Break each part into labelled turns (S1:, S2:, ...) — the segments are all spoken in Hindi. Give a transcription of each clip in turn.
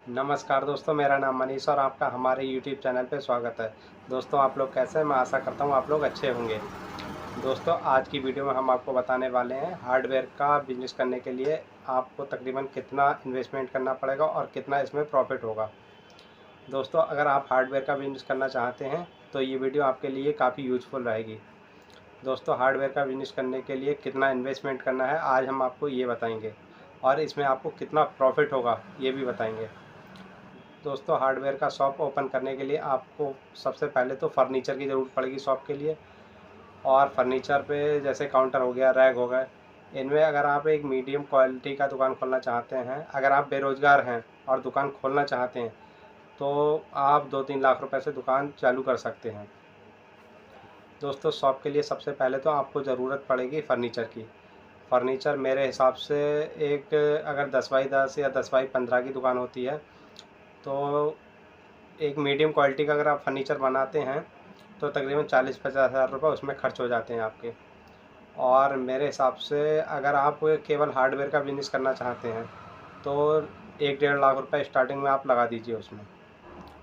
S1: नमस्कार दोस्तों, मेरा नाम मनीष और आपका हमारे YouTube चैनल पे स्वागत है। दोस्तों, आप लोग कैसे हैं? मैं आशा करता हूँ आप लोग अच्छे होंगे। दोस्तों, आज की वीडियो में हम आपको बताने वाले हैं हार्डवेयर का बिज़नेस करने के लिए आपको तकरीबन कितना इन्वेस्टमेंट करना पड़ेगा और कितना इसमें प्रॉफ़िट होगा। दोस्तों, अगर आप हार्डवेयर का बिज़नेस करना चाहते हैं तो ये वीडियो आपके लिए काफ़ी यूज़फुल रहेगी। दोस्तों, हार्डवेयर का बिज़नेस करने के लिए कितना इन्वेस्टमेंट करना है आज हम आपको ये बताएँगे और इसमें आपको कितना प्रॉफ़िट होगा ये भी बताएँगे। दोस्तों, हार्डवेयर का शॉप ओपन करने के लिए आपको सबसे पहले तो फर्नीचर की ज़रूरत पड़ेगी शॉप के लिए। और फर्नीचर पे जैसे काउंटर हो गया, रैक हो गए, इनमें अगर आप एक मीडियम क्वालिटी का दुकान खोलना चाहते हैं, अगर आप बेरोज़गार हैं और दुकान खोलना चाहते हैं तो आप 2-3 लाख रुपए से दुकान चालू कर सकते हैं। दोस्तों, शॉप के लिए सबसे पहले तो आपको ज़रूरत पड़ेगी फर्नीचर की। फर्नीचर मेरे हिसाब से एक अगर 10 बाई 10 या 10 बाई 15 की दुकान होती है तो एक मीडियम क्वालिटी का अगर आप फर्नीचर बनाते हैं तो तकरीबन 40-50 हज़ार रुपये उसमें खर्च हो जाते हैं आपके। और मेरे हिसाब से अगर आप केवल हार्डवेयर का बिज़नेस करना चाहते हैं तो 1-1.5 लाख रुपए स्टार्टिंग में आप लगा दीजिए उसमें,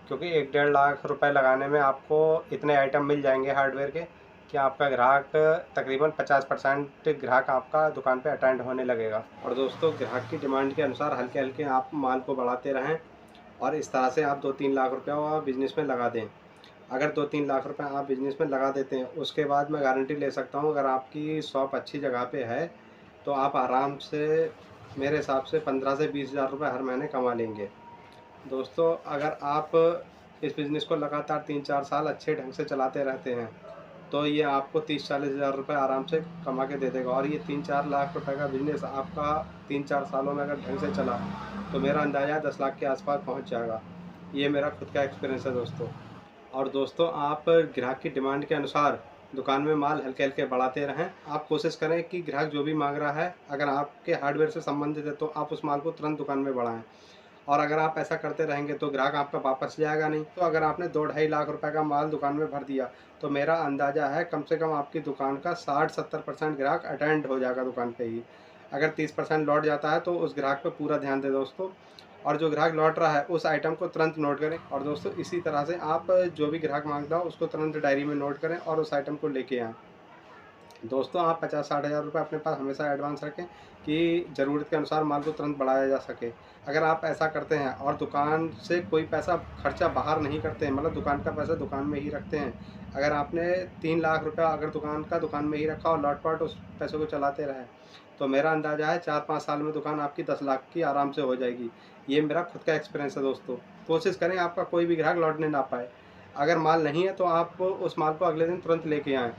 S1: क्योंकि 1-1.5 लाख रुपए लगाने में आपको इतने आइटम मिल जाएंगे हार्डवेयर के कि आपका ग्राहक तकरीबन 50% ग्राहक आपका दुकान पे अटेंड होने लगेगा। और दोस्तों, ग्राहक की डिमांड के अनुसार हल्के हल्के आप माल को बढ़ाते रहें और इस तरह से आप 2-3 लाख रुपया बिज़नेस में लगा दें। अगर 2-3 लाख रुपए आप बिज़नेस में लगा देते हैं, उसके बाद मैं गारंटी ले सकता हूँ अगर आपकी शॉप अच्छी जगह पे है तो आप आराम से मेरे हिसाब से 15 से 20 हज़ार रुपये हर महीने कमा लेंगे। दोस्तों, अगर आप इस बिज़नेस को लगातार 3-4 साल अच्छे ढंग से चलाते रहते हैं तो ये आपको 30-40 हज़ार रुपये आराम से कमा के दे देगा। और ये 3-4 लाख रुपए का बिज़नेस आपका 3-4 सालों में अगर ढंग से चला तो मेरा अंदाज़ा है 10 लाख के आसपास पहुंच जाएगा। ये मेरा खुद का एक्सपीरियंस है दोस्तों। और दोस्तों, आप ग्राहक की डिमांड के अनुसार दुकान में माल हल्के हल्के बढ़ाते रहें। आप कोशिश करें कि ग्राहक जो भी मांग रहा है, अगर आपके हार्डवेयर से संबंधित है तो आप उस माल को तुरंत दुकान में बढ़ाएं। और अगर आप ऐसा करते रहेंगे तो ग्राहक आपका वापस जाएगा नहीं। तो अगर आपने 2-2.5 लाख रुपए का माल दुकान में भर दिया तो मेरा अंदाज़ा है कम से कम आपकी दुकान का 60-70% ग्राहक अटेंड हो जाएगा दुकान पे ही। अगर 30% लौट जाता है तो उस ग्राहक पे पूरा ध्यान दें दोस्तों। और जो ग्राहक लौट रहा है उस आइटम को तुरंत नोट करें। और दोस्तों, इसी तरह से आप जो भी ग्राहक मांगता हो उसको तुरंत डायरी में नोट करें और उस आइटम को लेके आएँ। दोस्तों, आप 50-60 हज़ार रुपये अपने पास हमेशा एडवांस रखें कि ज़रूरत के अनुसार माल को तुरंत बढ़ाया जा सके। अगर आप ऐसा करते हैं और दुकान से कोई पैसा खर्चा बाहर नहीं करते हैं, मतलब दुकान का पैसा दुकान में ही रखते हैं, अगर आपने 3 लाख रुपया अगर दुकान में ही रखा और लौट-पाट उस पैसे को चलाते रहे तो मेरा अंदाज़ा है 4-5 साल में दुकान आपकी 10 लाख की आराम से हो जाएगी। ये मेरा खुद का एक्सपीरियंस है दोस्तों। कोशिश करें आपका कोई भी ग्राहक लौटने ना पाए। अगर माल नहीं है तो आप उस माल को अगले दिन तुरंत लेके आएँ।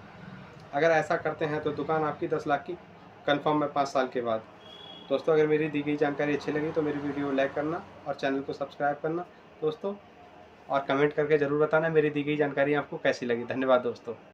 S1: अगर ऐसा करते हैं तो दुकान आपकी 10 लाख की कन्फर्म है 5 साल के बाद। दोस्तों, अगर मेरी दी गई जानकारी अच्छी लगी तो मेरी वीडियो को लाइक करना और चैनल को सब्सक्राइब करना दोस्तों। और कमेंट करके ज़रूर बताना मेरी दी गई जानकारी आपको कैसी लगी। धन्यवाद दोस्तों।